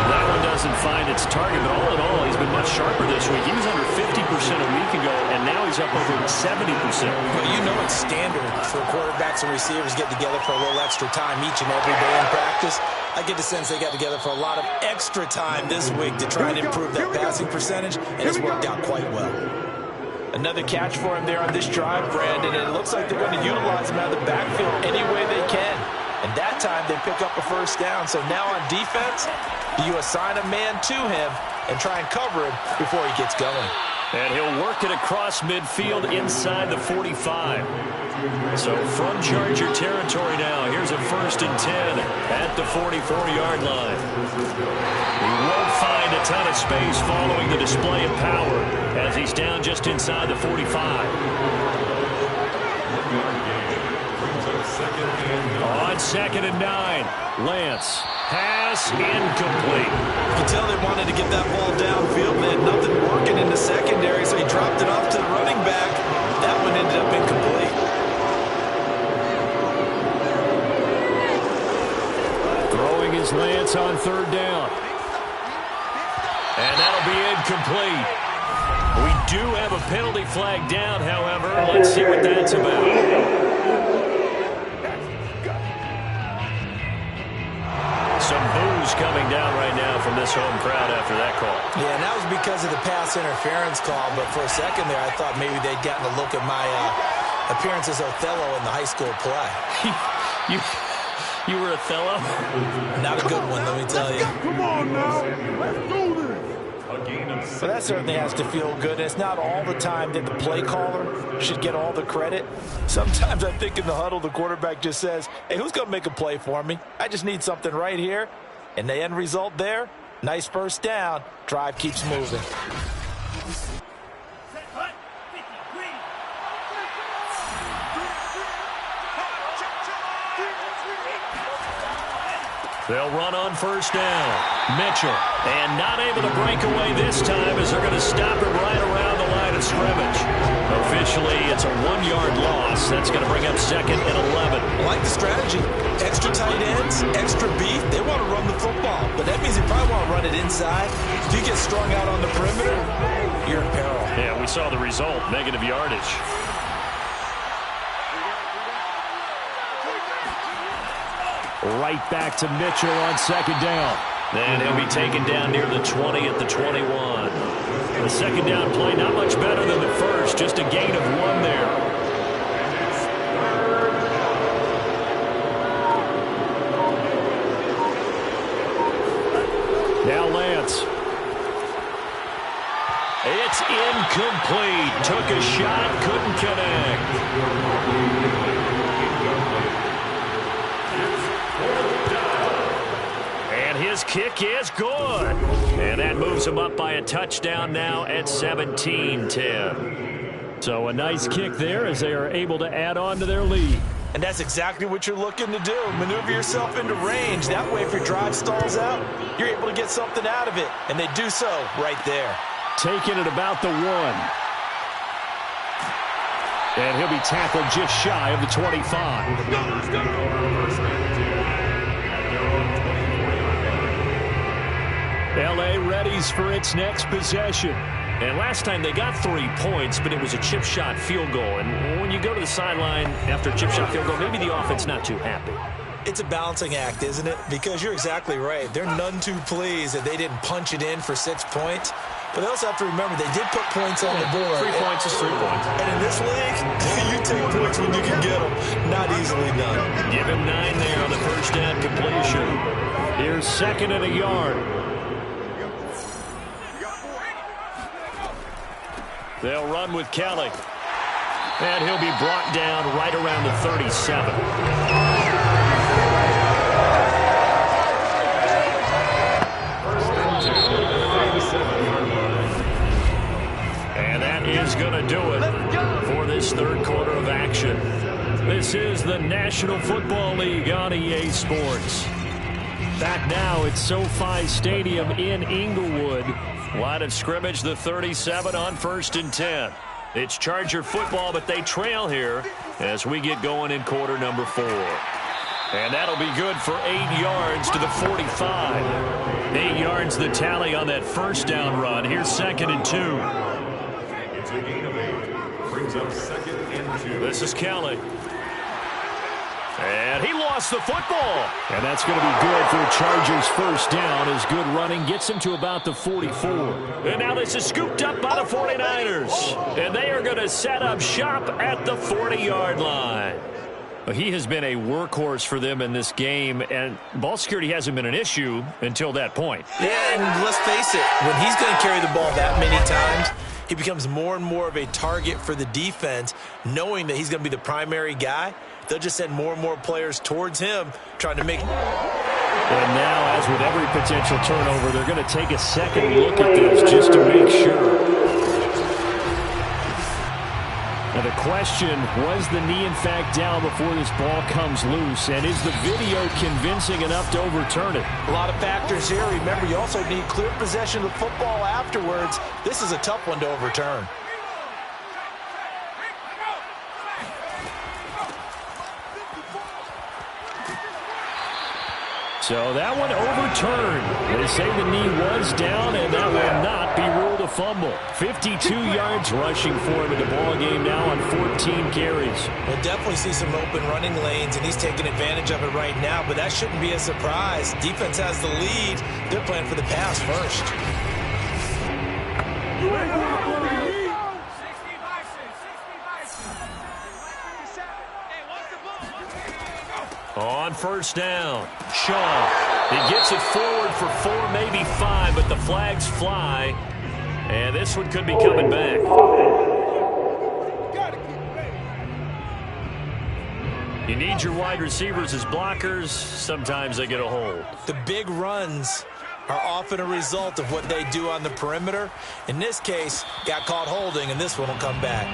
That one doesn't find its target, but all in all, he's been much sharper this week. He was under 50% a week ago, and now he's up over 70%. Well, you know it's standard for quarterbacks and receivers get together for a little extra time each and every day in practice. I get the sense they got together for a lot of extra time this week to try and improve that passing percentage, and it's worked out quite well. Another catch for him there on this drive, Brandon, and it looks like they're going to utilize him out of the backfield any way they can. And that time, they pick up a first down. So now on defense, you assign a man to him and try and cover him before he gets going. And he'll work it across midfield inside the 45. So from Charger territory now, here's a 1st and 10 at the 44-yard line. He won't find a ton of space following the display of power as he's down just inside the 45. On 2nd and 9, Lance. Pass incomplete. You can tell they wanted to get that ball downfield. They had nothing working in the secondary, so he dropped it off to the running back. That one ended up incomplete. Throwing his Lance on 3rd down. And that'll be incomplete. We do have a penalty flag down, however. Let's see what that's about. Some boos coming down right now from this home crowd after that call. Yeah, and that was because of the pass interference call. But for a second there, I thought maybe they'd gotten a look at my appearance as Othello in the high school play. You were Othello? Not a good one, let me tell you. Come on now. Let's do this. But that certainly has to feel good. It's not all the time that the play caller should get all the credit. Sometimes I think in the huddle, the quarterback just says, hey, who's going to make a play for me? I just need something right here. And the end result there, nice first down. Drive keeps moving. They'll run on 1st down. Mitchell. And not able to break away this time as they're going to stop him right around the line of scrimmage. Officially, it's a 1-yard loss. That's going to bring up 2nd and 11. I like the strategy. Extra tight ends, extra beef. They want to run the football. But that means they probably want to run it inside. If you get strung out on the perimeter, you're in peril. Yeah, we saw the result. Negative yardage. Right back to Mitchell on 2nd down. And he'll be taken down near the 20 at the 21. The 2nd down play not much better than the first, just a gain of 1 there. Now Lance. It's incomplete. Took a shot, couldn't connect. His kick is good. And that moves him up by a touchdown now at 17-10. So a nice kick there as they are able to add on to their lead. And that's exactly what you're looking to do. Maneuver yourself into range. That way, if your drive stalls out, you're able to get something out of it. And they do so right there. Taking it about the 1. And he'll be tackled just shy of the 25. L.A. readies for its next possession. And last time they got 3 points, but it was a chip shot field goal. And when you go to the sideline after a chip shot field goal, maybe the offense not too happy. It's a balancing act, isn't it? Because you're exactly right. They're none too pleased that they didn't punch it in for 6 points. But they also have to remember they did put points on the board. 3 points is 3 points. And in this league, you take points when you can get them. Not easily done. Give him 9 there on the first down completion. Here's 2nd and a yard. They'll run with Kelly. And he'll be brought down right around the 37. And that is going to do it for this 3rd quarter of action. This is the National Football League on EA Sports. Back now at SoFi Stadium in Inglewood. Line of scrimmage, the 37 on 1st and 10. It's Charger football, but they trail here as we get going in quarter number 4. And that'll be good for 8 yards to the 45. 8 yards the tally on that first down run. Here's 2nd and 2. It's a gain of 8. Brings up 2nd and 2. This is Kelly. And he lost the football. And that's going to be good for the Chargers' first down as good running gets him to about the 44. And now this is scooped up by the 49ers. And they are going to set up shop at the 40-yard line. He has been a workhorse for them in this game, and ball security hasn't been an issue until that point. Yeah, and let's face it, when he's going to carry the ball that many times, he becomes more and more of a target for the defense, knowing that he's going to be the primary guy. They'll just send more and more players towards him, trying to make... And now, as with every potential turnover, they're going to take a second look at this just to make sure. Now the question, was the knee in fact down before this ball comes loose? And is the video convincing enough to overturn it? A lot of factors here. Remember, you also need clear possession of the football afterwards. This is a tough one to overturn. So that one overturned. They say the knee was down, and that will not be ruled a fumble. 52 yards rushing for him in the ball game now on 14 carries. We'll definitely see some open running lanes, and he's taking advantage of it right now, but that shouldn't be a surprise. Defense has the lead. They're playing for the pass first. On first down, Shaw. He gets it forward for 4, maybe 5, but the flags fly. And this one could be coming back. You need your wide receivers as blockers. Sometimes they get a hold. The big runs are often a result of what they do on the perimeter. In this case, got caught holding, and this one will come back.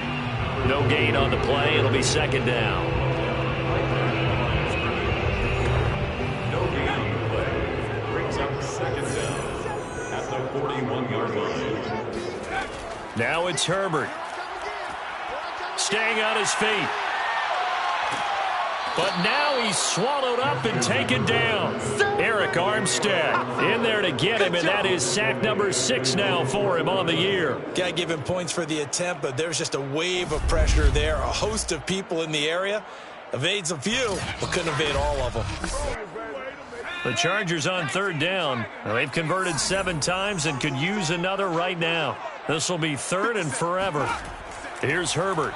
No gain on the play. It'll be 2nd down. Now it's Herbert. Staying on his feet. But now he's swallowed up and taken down. Eric Armstead in there to get him, and that is sack number 6 now for him on the year. Got to give him points for the attempt, but there's just a wave of pressure there. A host of people in the area. Evades a few, but couldn't evade all of them. The Chargers on 3rd down. Now, they've converted 7 times and could use another right now. This will be 3rd and forever. Here's Herbert.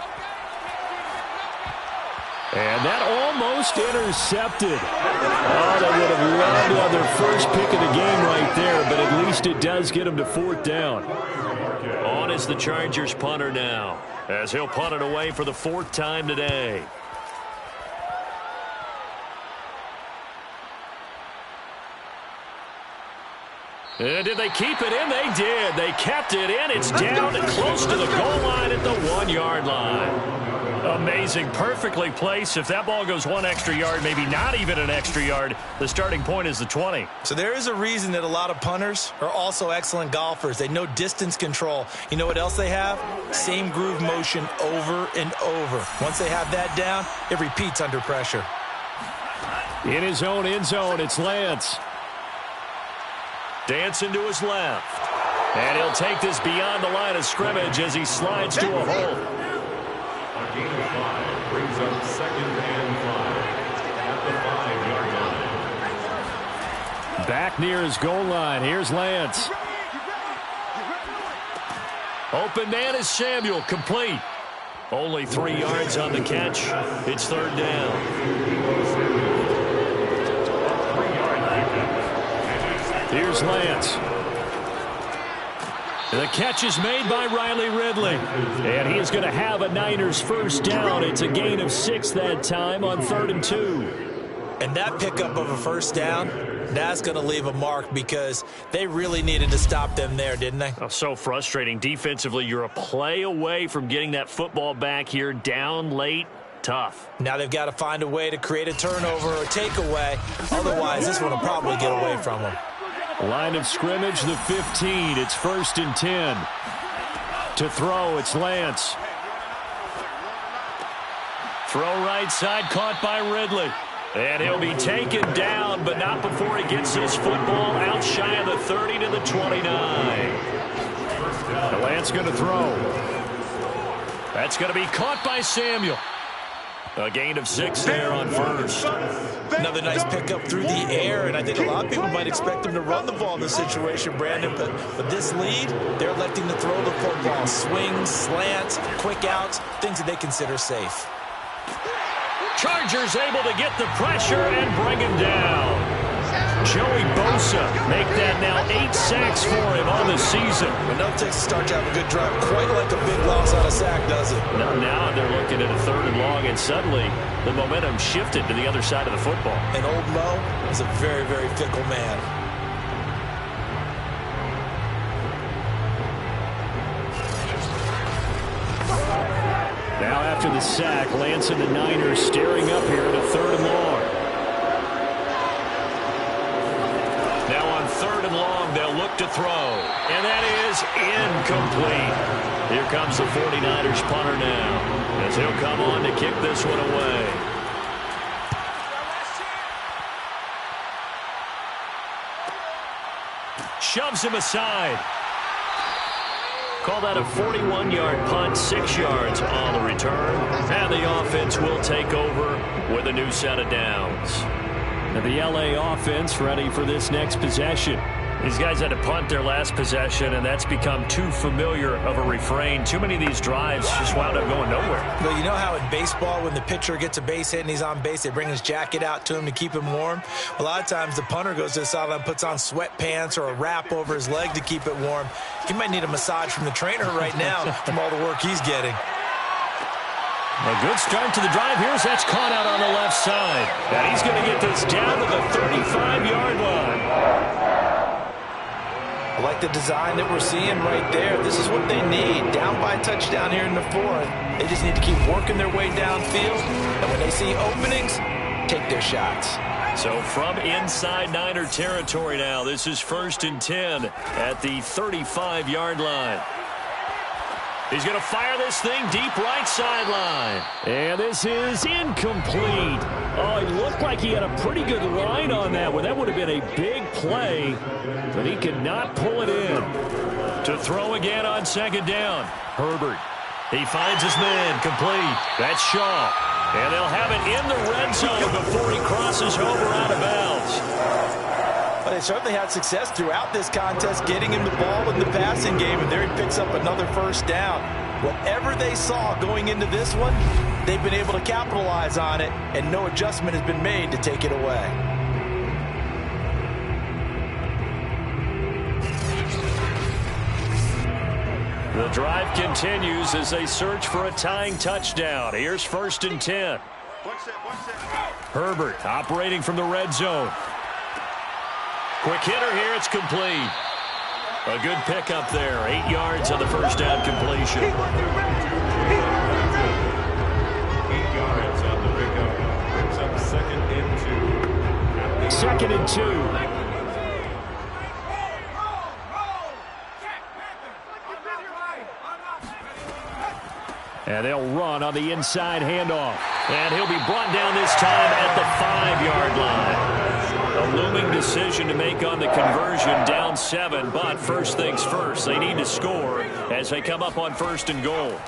And that almost intercepted. Oh, they would have loved to have their first pick of the game right there, but at least it does get them to 4th down. On is the Chargers punter now, as he'll punt it away for the 4th time today. Did they keep it in? They did. They kept it in. It's down and close to the goal line at the 1-yard line. Amazing. Perfectly placed. If that ball goes 1 extra yard, maybe not even an extra yard, the starting point is the 20. So there is a reason that a lot of punters are also excellent golfers. They know distance control. You know what else they have? Same groove motion over and over. Once they have that down, it repeats under pressure. In his own end zone, it's Lance. Dancing to his left. And he'll take this beyond the line of scrimmage as he slides to a hole. A gain of 5 brings up 2nd and 5 at the 5-yard line. Back near his goal line. Here's Lance. Open man is Samuel. Complete. Only 3 yards on the catch. It's 3rd down. Here's Lance. The catch is made by Riley Ridley. And he is going to have a Niners first down. It's a gain of 6 that time on 3rd and 2. And that pickup of a first down, that's going to leave a mark because they really needed to stop them there, didn't they? Oh, so frustrating. Defensively, you're a play away from getting that football back here down late. Tough. Now they've got to find a way to create a turnover or a takeaway. Otherwise, this one will probably get away from them. Line of scrimmage, the 15. It's 1st and 10. To throw, it's Lance. Throw right side, caught by Ridley. And he'll be taken down, but not before he gets his football out shy of the 30 to the 29. The Lance going to throw. That's going to be caught by Samuel. A gain of 6 there on first. Another nice pickup through the air, and I think a lot of people might expect him to run the ball in this situation, Brandon, but this lead, they're electing to throw the football. Swings, slants, quick outs, things that they consider safe. Chargers able to get the pressure and bring him down. Joey Bosa make that now 8 sacks for him on the season. Enough takes to start to have a good drive. Quite like a big loss on a sack, does it? Now they're looking at a 3rd and long, and suddenly the momentum shifted to the other side of the football. And old Mo is a very, very fickle man. Now after the sack, Lance and the Niners staring up here at a 3rd and long. Now on 3rd and long, they'll look to throw. And that is incomplete. Here comes the 49ers punter now, as he'll come on to kick this one away. Shoves him aside. Call that a 41-yard punt, 6 yards on the return. And the offense will take over with a new set of downs. And the LA offense ready for this next possession. These guys had to punt their last possession, and that's become too familiar of a refrain. Too many of these drives just wound up going nowhere. Well, you know how in baseball, when the pitcher gets a base hit and he's on base, they bring his jacket out to him to keep him warm? A lot of times the punter goes to the sideline, puts on sweatpants or a wrap over his leg to keep it warm. He might need a massage from the trainer right now from all the work he's getting. A good start to the drive. Here's that's caught out on the left side. And he's going to get this down to the 35-yard line. I like the design that we're seeing right there. This is what they need. Down by a touchdown here in the 4th. They just need to keep working their way downfield. And when they see openings, take their shots. So from inside Niner territory now, this is 1st and 10 at the 35-yard line. He's going to fire this thing deep right sideline. And this is incomplete. Oh, it looked like he had a pretty good line on that one. That would have been a big play, but he could not pull it in. To throw again on 2nd down. Herbert. He finds his man complete. That's Shaw. And they'll have it in the red zone before he crosses over out of bounds. Well, they certainly had success throughout this contest getting him the ball in the passing game, and there he picks up another 1st down. Whatever they saw going into this one, they've been able to capitalize on it, and no adjustment has been made to take it away. The drive continues as they search for a tying touchdown. Here's 1st and 10. Herbert operating from the red zone. Quick hitter here, it's complete. A good pickup there, 8 yards on the 1st down completion. 8 yards on the pickup, brings up 2nd and 2. 2nd and 2. And they'll run on the inside handoff. And he'll be brought down this time at the 5-yard line. A looming decision to make on the conversion, down 7, but first things first, they need to score as they come up on 1st and goal.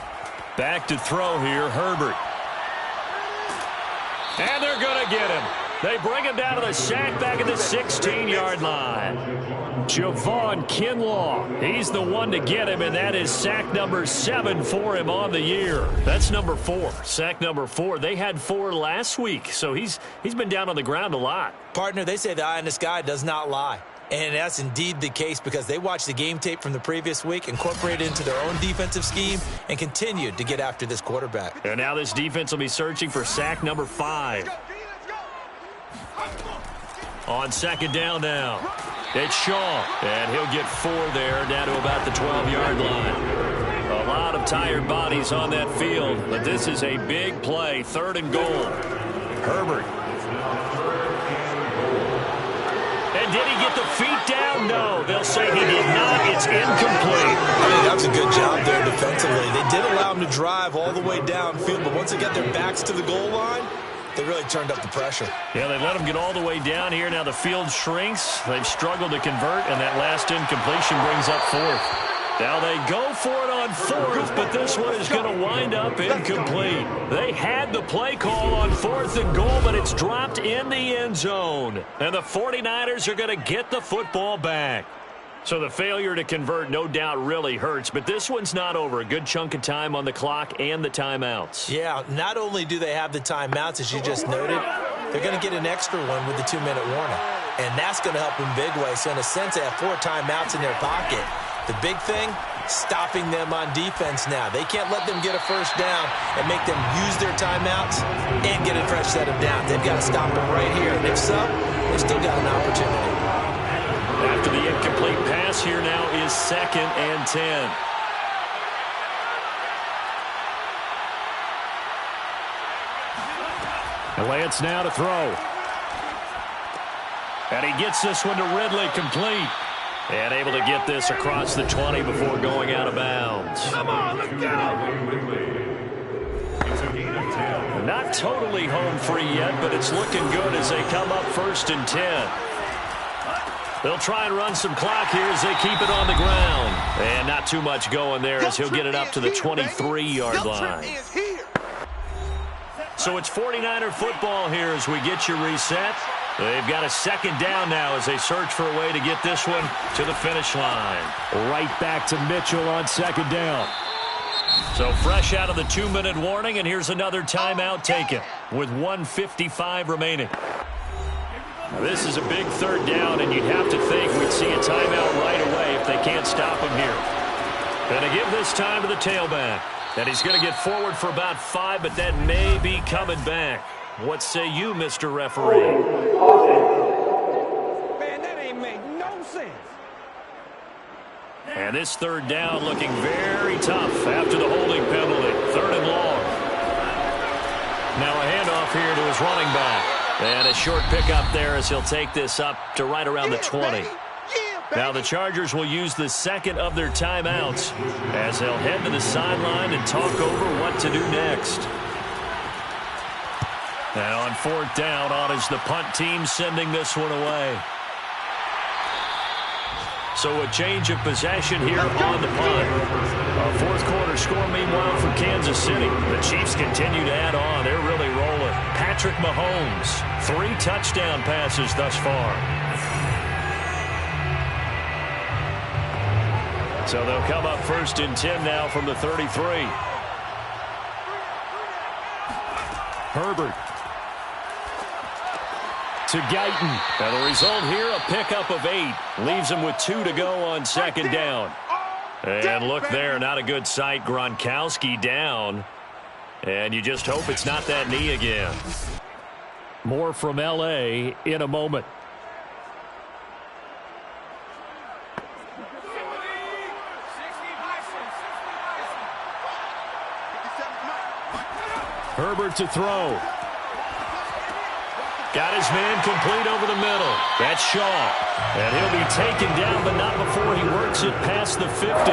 Back to throw here, Herbert. And they're going to get him. They bring him down to the sack back at the 16-yard line. Javon Kinlaw, he's the one to get him, and that is sack number 7 for him on the year. That's number 4, sack number 4. They had 4 last week, so he's been down on the ground a lot. Partner, they say the eye in the sky does not lie. And that's indeed the case because they watched the game tape from the previous week, incorporated it into their own defensive scheme, and continued to get after this quarterback. And now this defense will be searching for sack number 5. On 2nd down now, it's Shaw, and he'll get 4 there, down to about the 12-yard line. A lot of tired bodies on that field, but this is a big play, 3rd and goal. Herbert. And did he get the feet down? No, they'll say he did not. It's incomplete. I mean, that was a good job there defensively. They did allow him to drive all the way downfield, but once they got their backs to the goal line, They really turned up the pressure. Yeah, they let them get all the way down here. Now the field shrinks. They've struggled to convert, and that last incompletion brings up fourth. Now they go for it on fourth, but this one is going to wind up incomplete. They had the play call on 4th and goal, but it's dropped in the end zone. And the 49ers are going to get the football back. So the failure to convert no doubt really hurts, but this one's not over. A good chunk of time on the clock and the timeouts. Yeah, not only do they have the timeouts, as you just noted, they're going to get an extra one with the 2-minute warning. And that's going to help in big way. So in a sense, they have 4 timeouts in their pocket. The big thing, stopping them on defense now. They can't let them get a first down and make them use their timeouts and get a fresh set of downs. They've got to stop them right here. And if so, they've still got an opportunity. After the incomplete pass, here now is 2nd and 10. Lance now to throw. And he gets this one to Ridley, complete. And able to get this across the 20 before going out of bounds. Come on, let's go! Not totally home free yet, but it's looking good as they come up 1st and 10. They'll try and run some clock here as they keep it on the ground. And not too much going there as he'll get it up to the 23-yard line. So it's 49er football here as we get you reset. They've got a 2nd down now as they search for a way to get this one to the finish line. Right back to Mitchell on 2nd down. So fresh out of the 2-minute warning, and here's another timeout taken with 1:55 remaining. Now this is a big 3rd down, and you'd have to think we'd see a timeout right away if they can't stop him here. Going to give this time to the tailback. And he's going to get forward for about 5, but that may be coming back. What say you, Mr. Referee? Man, that ain't make no sense. And this 3rd down looking very tough after the holding penalty. 3rd and long. Now a handoff here to his running back. And a short pickup there as he'll take this up to right around the 20. Now the Chargers will use the 2nd of their timeouts as they'll head to the sideline and talk over what to do next. And on 4th down, on is the punt team sending this one away. So a change of possession here on the punt. A 4th quarter score, meanwhile, for Kansas City. The Chiefs continue to add on. They're really rolling. Patrick Mahomes, 3 touchdown passes thus far. So they'll come up 1st and 10 now from the 33. Herbert to Guyton. And the result here, a pickup of 8. Leaves him with 2 to go on 2nd down. And look there, not a good sight. Gronkowski down. And you just hope it's not that knee again. More from L.A. in a moment. Herbert to throw. Got his man complete over the middle. That's Shaw. And he'll be taken down, but not before he works it past the 50.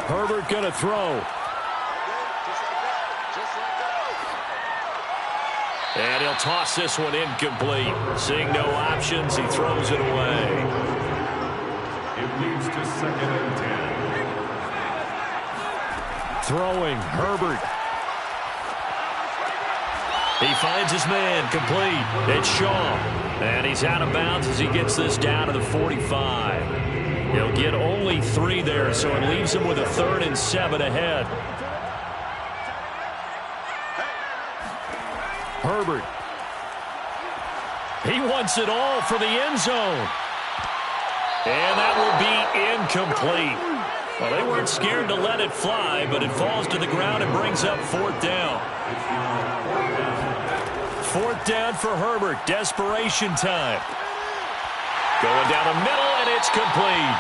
Herbert going to throw. And he'll toss this one incomplete. Seeing no options, he throws it away. It leads to 2nd and 10. Throwing, Herbert. He finds his man, complete. It's Shaw. And he's out of bounds as he gets this down to the 45. He'll get only 3 there, so it leaves him with a 3rd and 7 ahead. Herbert. He wants it all for the end zone. And that will be incomplete. Well, they weren't scared to let it fly, but it falls to the ground and brings up 4th down. 4th down for Herbert. Desperation time. Going down the middle, and it's complete.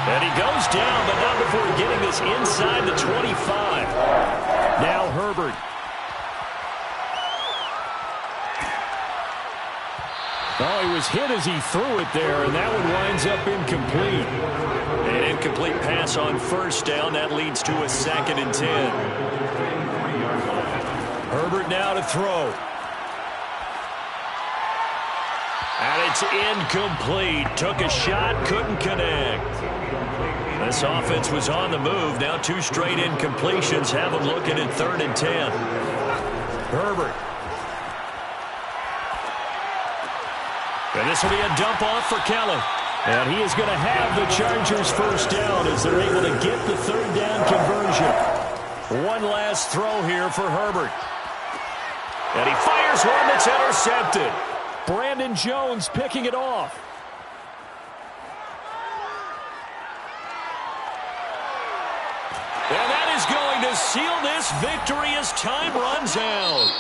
And he goes down, but not before getting this inside the 25. Now Herbert. Oh, he was hit as he threw it there, and that one winds up incomplete. An incomplete pass on 1st down. That leads to a 2nd and 10. Herbert now to throw. And it's incomplete. Took a shot, couldn't connect. This offense was on the move. Now 2 straight incompletions have them looking at 3rd and 10. Herbert. And this will be a dump off for Kelly. And he is going to have the Chargers first down as they're able to get the 3rd down conversion. One last throw here for Herbert. And he fires one that's intercepted. Brandon Jones picking it off. And that is going to seal this victory as time runs out.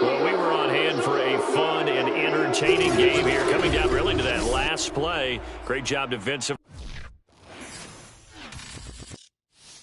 Well, we were on hand for a fun and entertaining game here, coming down really to that last play. Great job defensive.